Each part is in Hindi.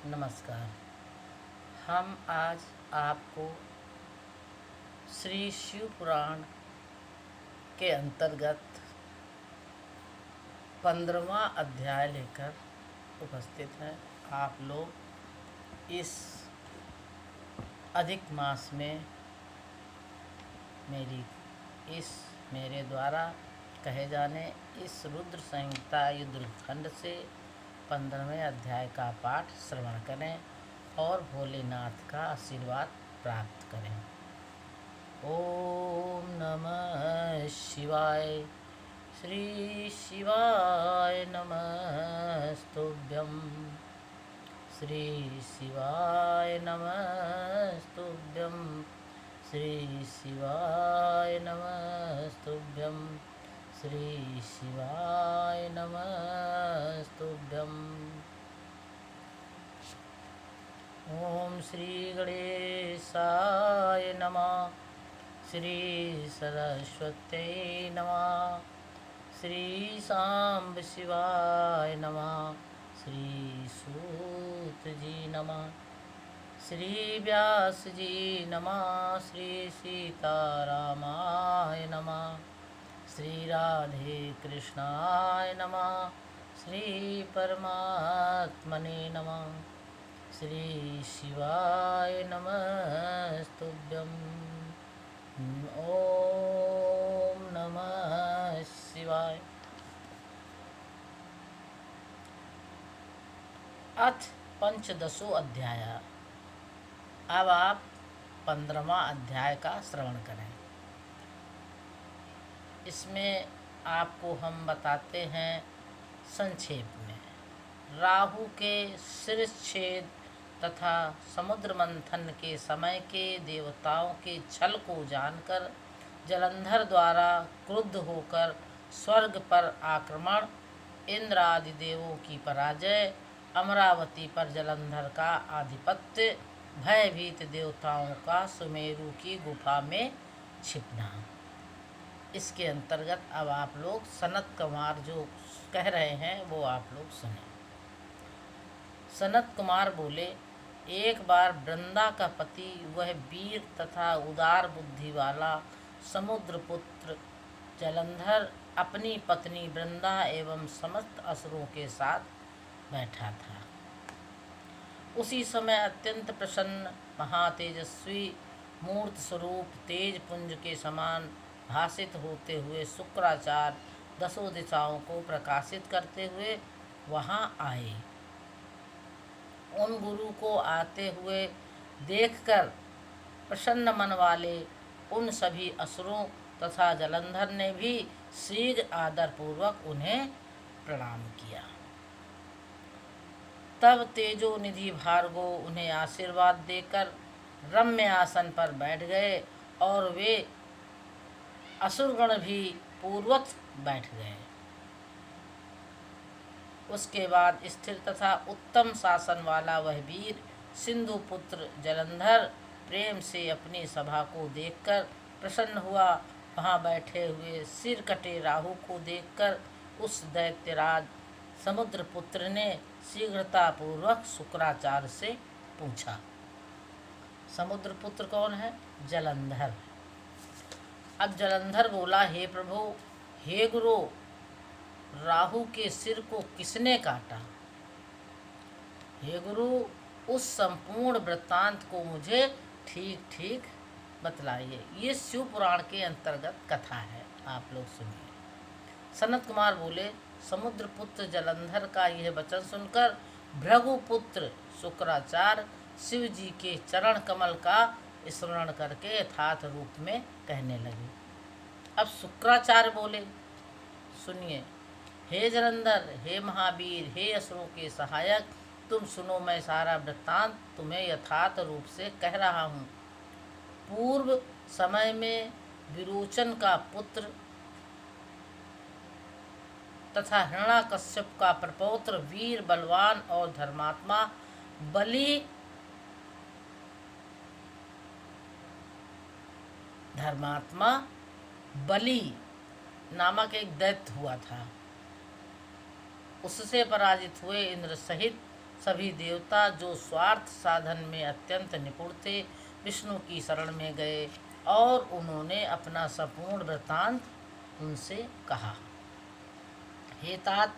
नमस्कार। हम आज आपको श्री शिव पुराण के अंतर्गत 15वां अध्याय लेकर उपस्थित हैं। आप लोग इस अधिक मास में मेरे द्वारा कहे जाने इस रुद्र संहिता युद्धखंड से 15वें अध्याय का पाठ श्रवण करें और भोलेनाथ का आशीर्वाद प्राप्त करें। ओम नमः शिवाय। श्री शिवाय नमस्तुभ्यं। श्री शिवाय नमस्तुभ्यं। श्री शिवाय नमस्तुभ्यं। श्री शिवाय नमस्तुभ्यं। ओम श्री गणेशाय नमः। श्री सरस्वत्यै नमः। श्री सांब शिवाय नमः। श्री सूत जी नमः। श्री व्यास जी नमः। श्री सीतारामाय नमः। श्री राधे कृष्णाय नमः। श्री परमात्मने नमः। श्री शिवाय नमस्तुभ्यं। ओम नमः शिवाय। अथ पंचदशो अध्याय। अब आप 15वां अध्याय का श्रवण करें। इसमें आपको हम बताते हैं संक्षेप में राहु के शिरच्छेद तथा समुद्र मंथन के समय के देवताओं के छल को जानकर जलंधर द्वारा क्रुद्ध होकर स्वर्ग पर आक्रमण, इंद्र आदि देवों की पराजय, अमरावती पर जलंधर का आधिपत्य, भयभीत देवताओं का सुमेरु की गुफा में छिपना। इसके अंतर्गत अब आप लोग सनत कुमार जो कह रहे हैं वो आप लोग सुने। सनत कुमार बोले, एक बार वृंदा का पति वह वीर तथा उदार बुद्धि वाला समुद्रपुत्र जलंधर अपनी पत्नी वृंदा एवं समस्त असुरों के साथ बैठा था। उसी समय अत्यंत प्रसन्न महातेजस्वी मूर्त स्वरूप तेज पुंज के समान भासित होते हुए शुक्राचार्य 10 दिशाओं को प्रकाशित करते हुए वहां आए। उन गुरु को आते हुए देखकर प्रसन्न मन वाले उन सभी असुरों तथा जलंधर ने भी शीघ्र आदरपूर्वक उन्हें प्रणाम किया। तब तेजो निधि भार्गव उन्हें आशीर्वाद देकर रम्य आसन पर बैठ गए और वे असुरगण भी पूर्वत बैठ गए। उसके बाद स्थिर तथा उत्तम शासन वाला वह वीर सिंधु पुत्र जलंधर प्रेम से अपनी सभा को देखकर प्रसन्न हुआ। वहाँ बैठे हुए सिर कटे राहु को देखकर उस दैत्यराज समुद्रपुत्र ने शीघ्रतापूर्वक शुक्राचार्य से पूछा। समुद्रपुत्र कौन है? जलंधर। अब जलंधर बोला, हे प्रभु, हे गुरु, राहु के सिर को किसने काटा? हे गुरु, उस संपूर्ण वृत्तांत को मुझे ठीक ठीक बतलाइए। ये शिव पुराण के अंतर्गत कथा है, आप लोग सुनिए। सनत कुमार बोले, समुद्रपुत्र जलंधर का यह वचन सुनकर भृगुपुत्र शुक्राचार्य शिव जी के चरण कमल का स्मरण करके यथार्थ रूप में कहने लगे। अब शुक्राचार्य बोले, सुनिए, हे जलंधर, हे महावीर, हे असुरों के सहायक, तुम सुनो, मैं सारा वृत्तांत तुम्हें यथार्थ रूप से कह रहा हूँ। पूर्व समय में विरोचन का पुत्र तथा हिरण्याकश्यप का प्रपौत्र वीर बलवान और धर्मात्मा बलि नामक एक दैत्य हुआ था। उससे पराजित हुए इंद्र सहित सभी देवता जो स्वार्थ साधन में अत्यंत निपुण थे विष्णु की शरण में गए और उन्होंने अपना संपूर्ण वृत्तांत उनसे कहा। हे तात,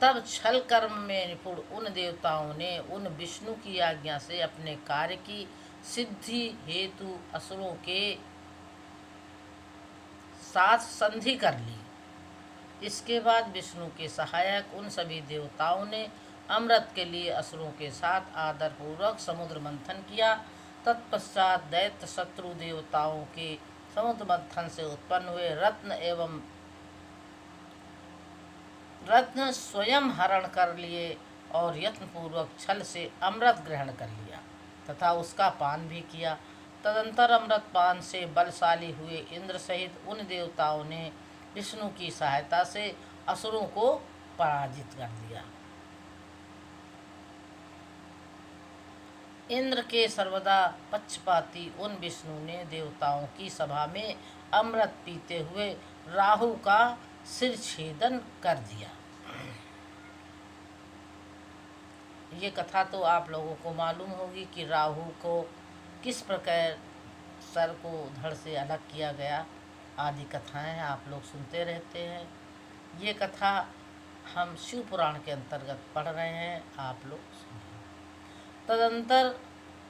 तब छल कर्म में निपुण उन देवताओं ने उन विष्णु की आज्ञा से अपने कार्य की सिद्धि हेतु असुरों के साथ संधि कर ली। इसके बाद विष्णु के सहायक उन सभी देवताओं ने अमृत के लिए असुरों के साथ आदरपूर्वक समुद्र मंथन किया। तत्पश्चात दैत्य शत्रु देवताओं के समुद्र मंथन से उत्पन्न हुए रत्न स्वयं हरण कर लिए और यत्नपूर्वक छल से अमृत ग्रहण कर लिया तथा उसका पान भी किया। तदंतर अमृत पान से बलशाली हुए इंद्र सहित उन देवताओं ने विष्णु की सहायता से असुरों को पराजित कर दिया। इंद्र के सर्वदा पक्षपाती उन विष्णु ने देवताओं की सभा में अमृत पीते हुए राहु का सिर छेदन कर दिया। ये कथा तो आप लोगों को मालूम होगी कि राहु को किस प्रकार सर को धड़ से अलग किया गया, आदि कथाएं आप लोग सुनते रहते हैं। ये कथा हम शिव पुराण के अंतर्गत पढ़ रहे हैं, आप लोग सुनिए। तदंतर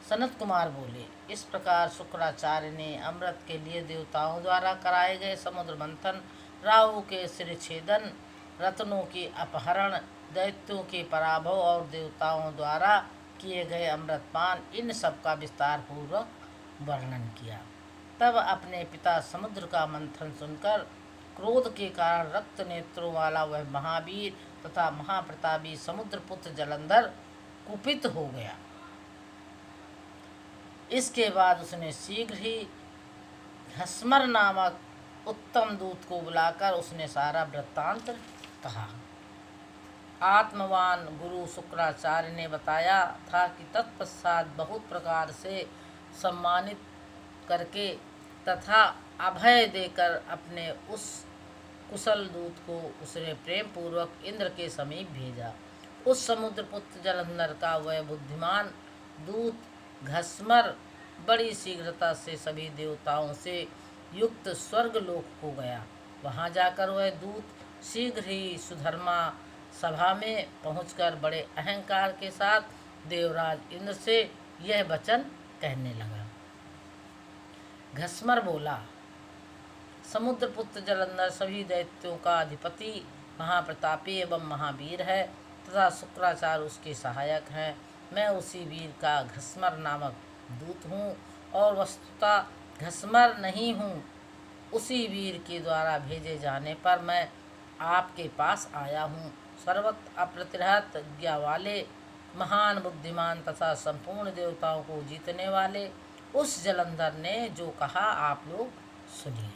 सनत कुमार बोले, इस प्रकार शुक्राचार्य ने अमृत के लिए देवताओं द्वारा कराए गए समुद्र मंथन, राहु के सिर छेदन, रत्नों के अपहरण, दैत्यों के पराभव और देवताओं द्वारा किए गए अमृतपान, इन सब का विस्तार पूर्वक वर्णन किया। तब अपने पिता समुद्र का मंथन सुनकर क्रोध के कारण रक्त नेत्रों वाला वह महावीर तथा महाप्रतापी समुद्रपुत्र जलंधर कुपित हो गया। इसके बाद उसने शीघ्र ही घस्मर नामक उत्तम दूत को बुलाकर उसने सारा वृत्तांत कहा। आत्मवान गुरु शुक्राचार्य ने बताया था कि तत्पश्चात बहुत प्रकार से सम्मानित करके तथा अभय देकर अपने उस कुशल दूत को उसने प्रेम पूर्वक इंद्र के समीप भेजा। उस समुद्रपुत्र जलंधर का वह बुद्धिमान दूत घस्मर बड़ी शीघ्रता से सभी देवताओं से युक्त स्वर्गलोक को गया। वहां जाकर वह दूत शीघ्र ही सुधर्मा सभा में पहुंचकर बड़े अहंकार के साथ देवराज इंद्र से यह वचन कहने लगा। घस्मर बोला, समुद्रपुत्र जलंधर सभी दैत्यों का अधिपति महाप्रतापी एवं महावीर है तथा शुक्राचार्य उसके सहायक हैं। मैं उसी वीर का घस्मर नामक दूत हूँ और वस्तुतः घस्मर नहीं हूँ। उसी वीर के द्वारा भेजे जाने पर मैं आपके पास आया हूँ। सर्वत्र अप्रतिहत ज्ञा वाले महान बुद्धिमान तथा संपूर्ण देवताओं को जीतने वाले उस जलंधर ने जो कहा आप लोग सुनिए।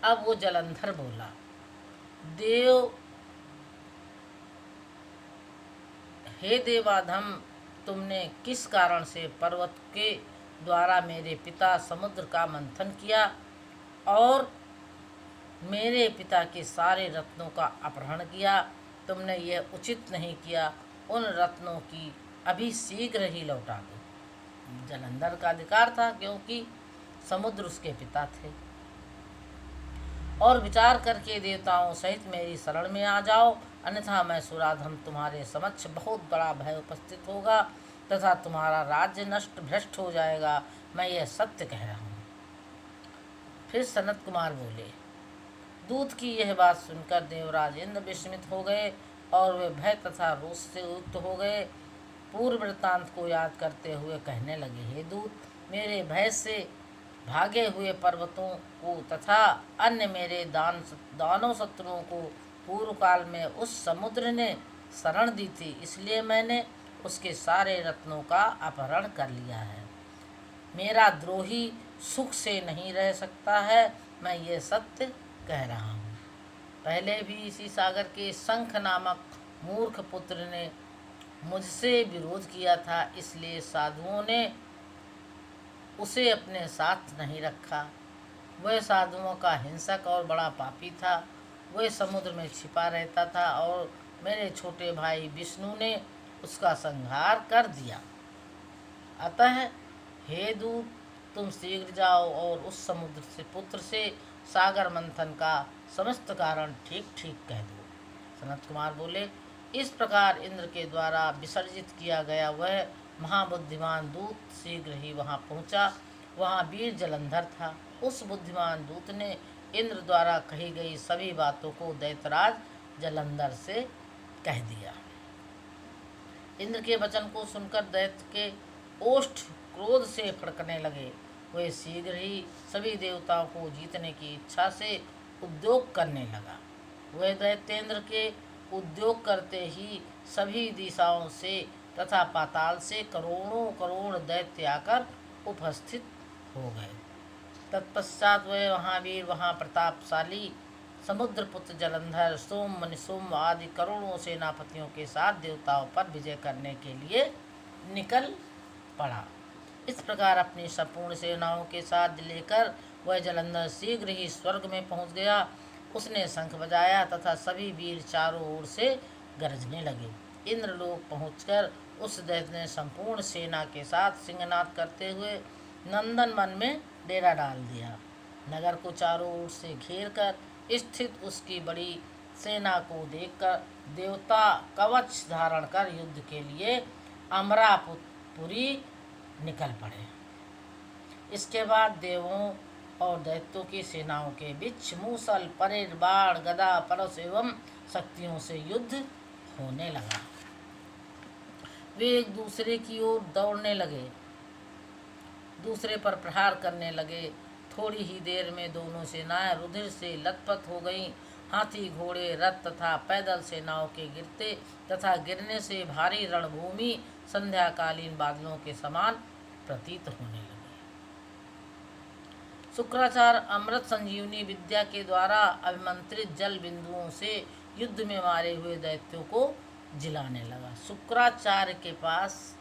अब वो जलंधर बोला, हे देवाधम, तुमने किस कारण से पर्वत के द्वारा मेरे पिता समुद्र का मंथन किया और मेरे पिता के सारे रत्नों का अपहरण किया? तुमने यह उचित नहीं किया। उन रत्नों की अभी शीघ्र ही लौटा दो। जलंधर का अधिकार था क्योंकि समुद्र उसके पिता थे। और विचार करके देवताओं सहित मेरी शरण में आ जाओ, अन्यथा मैं सुराधम तुम्हारे समक्ष बहुत बड़ा भय उपस्थित होगा तथा तुम्हारा राज्य नष्ट भ्रष्ट हो जाएगा। मैं यह सत्य कह रहा हूँ। फिर सनत कुमार बोले, दूत की यह बात सुनकर देवराज इंद्र विस्मित हो गए और वे भय तथा रोष से युक्त हो गए। पूर्व वृत्तांत को याद करते हुए कहने लगे, हे दूत, मेरे भय से भागे हुए पर्वतों को तथा अन्य मेरे दानव शत्रुओं को पूर्व काल में उस समुद्र ने शरण दी थी, इसलिए मैंने उसके सारे रत्नों का अपहरण कर लिया है। मेरा द्रोही सुख से नहीं रह सकता है। मैं ये सत्य कह रहा हूँ। पहले भी इसी सागर के शंख नामक मूर्ख पुत्र ने मुझसे विरोध किया था, इसलिए साधुओं ने उसे अपने साथ नहीं रखा। वह साधुओं का हिंसक और बड़ा पापी था। वह समुद्र में छिपा रहता था और मेरे छोटे भाई विष्णु ने उसका संहार कर दिया। अतः हे दूत, तुम शीघ्र जाओ और उस समुद्र से पुत्र से सागर मंथन का समस्त कारण ठीक ठीक कह दो। सनत कुमार बोले, इस प्रकार इंद्र के द्वारा विसर्जित किया गया वह महाबुद्धिमान दूत शीघ्र ही वहाँ पहुँचा। वहाँ वीर जलंधर था। उस बुद्धिमान दूत ने इंद्र द्वारा कही गई सभी बातों को दैत्यराज जलंधर से कह दिया। इंद्र के वचन को सुनकर दैत्य के ओष्ठ क्रोध से फड़कने लगे। वे शीघ्र ही सभी देवताओं को जीतने की इच्छा से उद्योग करने लगा। वह दैत्येंद्र के उद्योग करते ही सभी दिशाओं से तथा पाताल से करोड़ों करोड़ दैत्य आकर उपस्थित हो गए। तत्पश्चात वह महावीर, महाप्रतापशाली समुद्रपुत्र जलंधर, सोम, मनिसोम आदि करोड़ों सेनापतियों के साथ देवताओं पर विजय करने के लिए निकल पड़ा। इस प्रकार अपनी संपूर्ण सेनाओं के साथ लेकर वह जलंधर शीघ्र ही स्वर्ग में पहुंच गया। उसने शंख बजाया तथा सभी वीर चारों ओर से गरजने लगे। इंद्रलोक पहुंचकर उस दैत्य ने संपूर्ण सेना के साथ सिंहनाद करते हुए नंदन वन में डेरा डाल दिया। नगर को चारों ओर से घेर कर स्थित उसकी बड़ी सेना को देखकर देवता कवच धारण कर युद्ध के लिए अमरापुरी निकल पड़े। इसके बाद देवों और दैत्यों की सेनाओं के बीच मूसल, परेड, बाण, गदा, परश एवं शक्तियों से युद्ध होने लगा। वे एक दूसरे की ओर दौड़ने लगे, दूसरे पर प्रहार करने लगे। थोड़ी ही देर में दोनों सेनाएं रुधिर से लथपथ हो गईं। हाथी, घोड़े, रथ तथा पैदल सेनाओं के गिरते तथा गिरने से भारी रणभूमि संध्याकालीन बादलों के समान प्रतीत होने लगी। शुक्राचार्य अमृत संजीवनी विद्या के द्वारा अभिमंत्रित जल बिंदुओं से युद्ध में मारे हुए दैत्यों को जिलाने लगा। शुक्राचार्य के पास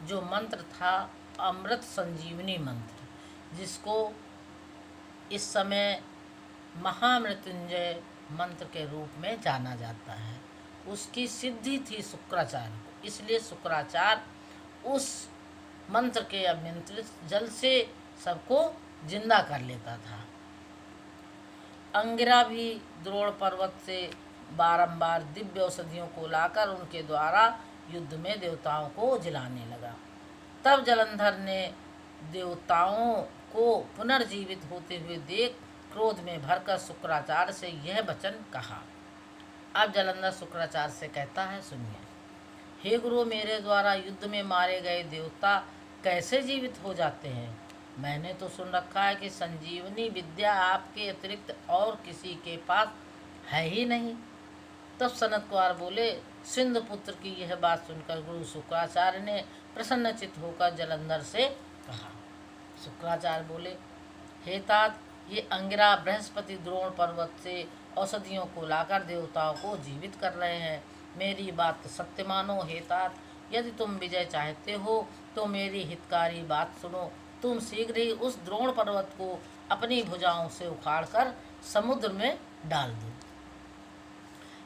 जो मंत्र था अमृत संजीवनी मंत्र, जिसको इस समय महामृत्युंजय मंत्र के रूप में जाना जाता है, उसकी सिद्धि थी शुक्राचार्य को। इसलिए शुक्राचार्य उस मंत्र के अभिमंत्रित जल से सबको जिंदा कर लेता था। अंगिरा भी द्रोण पर्वत से बारंबार दिव्य औषधियों को लाकर उनके द्वारा युद्ध में देवताओं को जिलाने लगा। तब जलंधर ने देवताओं को पुनर्जीवित होते हुए देख क्रोध में भरकर शुक्राचार्य से यह वचन कहा। अब जलंधर शुक्राचार्य से कहता है, सुनिए। हे गुरु, मेरे द्वारा युद्ध में मारे गए देवता कैसे जीवित हो जाते हैं? मैंने तो सुन रखा है कि संजीवनी विद्या आपके अतिरिक्त और किसी के पास है ही नहीं। तब सनत कुमार बोले, सिंधु पुत्र की यह बात सुनकर गुरु शुक्राचार्य ने प्रसन्नचित्त होकर जलंधर से कहा। शुक्राचार्य बोले, हे तात, ये अंगिरा बृहस्पति द्रोण पर्वत से औषधियों को लाकर देवताओं को जीवित कर रहे हैं। मेरी बात सत्य मानो हे तात। यदि तुम विजय चाहते हो तो मेरी हितकारी बात सुनो। तुम शीघ्र ही उस द्रोण पर्वत को अपनी भुजाओं से उखाड़कर समुद्र में डाल दो।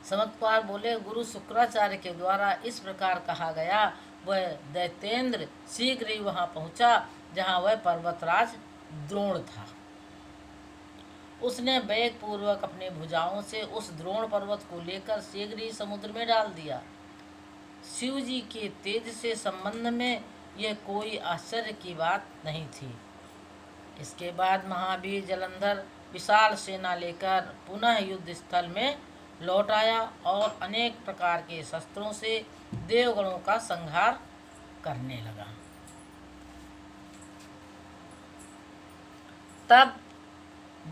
समत्पाल बोले, गुरु शुक्राचार्य के द्वारा इस प्रकार कहा गया। वह दैत्येंद्र शीघ्र ही वहां पहुंचा जहां वह पर्वतराज द्रोण था। उसने वेग पूर्वक अपनी भुजाओं से उस द्रोण पर्वत को लेकर शीघ्र ही समुद्र में डाल दिया। शिव जी के तेज से संबंध में यह कोई आश्चर्य की बात नहीं थी। इसके बाद महावीर जलंधर विशाल सेना लेकर पुनः युद्ध स्थल में लौट आया और अनेक प्रकार के शस्त्रों से देवगणों का संहार करने लगा। तब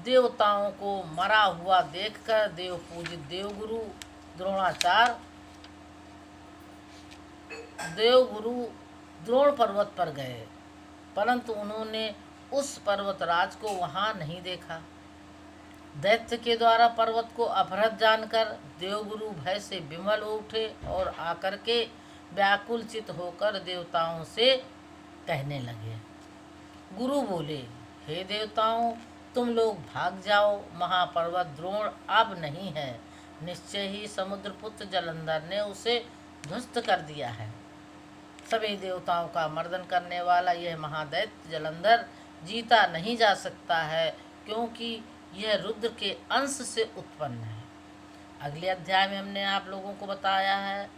देवताओं को मरा हुआ देखकर देव पूजित देवगुरु द्रोण पर्वत पर गए, परंतु उन्होंने उस पर्वतराज को वहां नहीं देखा। दैत्य के द्वारा पर्वत को अपहृत जानकर देवगुरु भय से विमल हो उठे और आकर के व्याकुल चित होकर देवताओं से कहने लगे। गुरु बोले, हे देवताओं, तुम लोग भाग जाओ। महापर्वत द्रोण अब नहीं है। निश्चय ही समुद्रपुत्र जलंधर ने उसे ध्वस्त कर दिया है। सभी देवताओं का मर्दन करने वाला यह महादैत्य जलंधर जीता नहीं जा सकता है, क्योंकि यह रुद्र के अंश से उत्पन्न है। अगले अध्याय में हमने आप लोगों को बताया है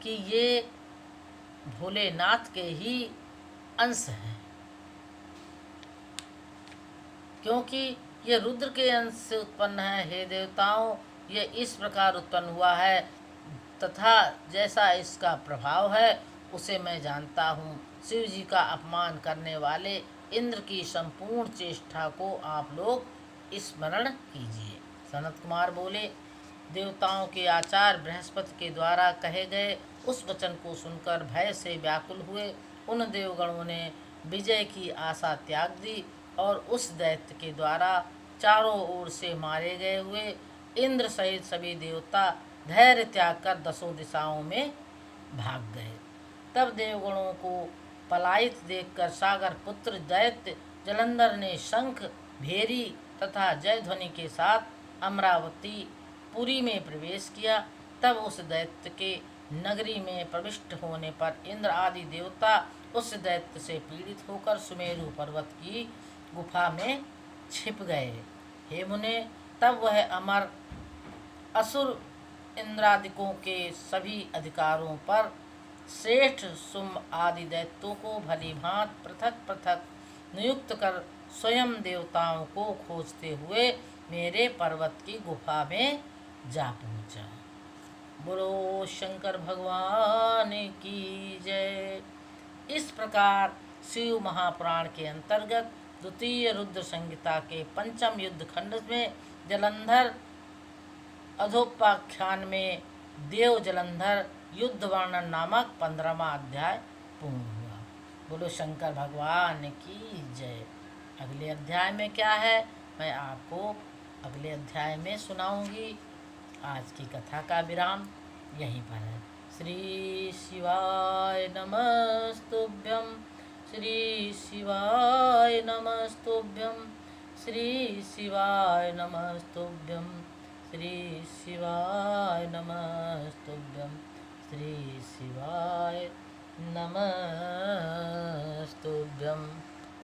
कि ये भोलेनाथ के ही अंश है, क्योंकि ये रुद्र के अंश से उत्पन्न है। हे देवताओं, ये इस प्रकार उत्पन्न हुआ है तथा जैसा इसका प्रभाव है उसे मैं जानता हूँ। शिव जी का अपमान करने वाले इंद्र की संपूर्ण चेष्टा को आप लोग स्मरण कीजिए। सनत कुमार बोले, देवताओं के आचार्य बृहस्पति के द्वारा कहे गए उस वचन को सुनकर भय से व्याकुल हुए उन देवगणों ने विजय की आशा त्याग दी और उस दैत्य के द्वारा चारों ओर से मारे गए हुए इंद्र सहित सभी देवता धैर्य त्याग कर दसों दिशाओं में भाग गए। तब देवगणों को पलायित देखकर सागर पुत्र दैत्य जलंधर ने शंख, भेरी तथा जय ध्वनि के साथ अमरावती पुरी में प्रवेश किया। तब उस दैत्य के नगरी में प्रविष्ट होने पर इंद्र आदि देवता उस दैत्य से पीड़ित होकर सुमेरु पर्वत की गुफा में छिप गए। हे मुने, तब वह अमर असुर इंद्रादिकों के सभी अधिकारों पर श्रेष्ठ सुम आदि दैत्यों को भली भांत पृथक पृथक नियुक्त कर स्वयं देवताओं को खोजते हुए मेरे पर्वत की गुफा में जा पहुंचा। बोलो शंकर भगवान की जय। इस प्रकार शिव महापुराण के अंतर्गत द्वितीय रुद्र संहिता के पंचम युद्ध खंड में जलंधर अधोपाख्यान में देव जलंधर युद्ध वर्णन नामक 15वां अध्याय पूर्ण हुआ। बोलो शंकर भगवान की जय। अगले अध्याय में क्या है मैं आपको अगले अध्याय में सुनाऊंगी। आज की कथा का विराम यहीं पर है। श्री शिवाय नमस्तुभ्यं, श्री शिवाय नमस्तुभ्यं, श्री शिवाय नमस्तुभ्यं, श्री शिवाय नमस्तुभ्यं, श्री शिवाय नमस्तुभ्यं।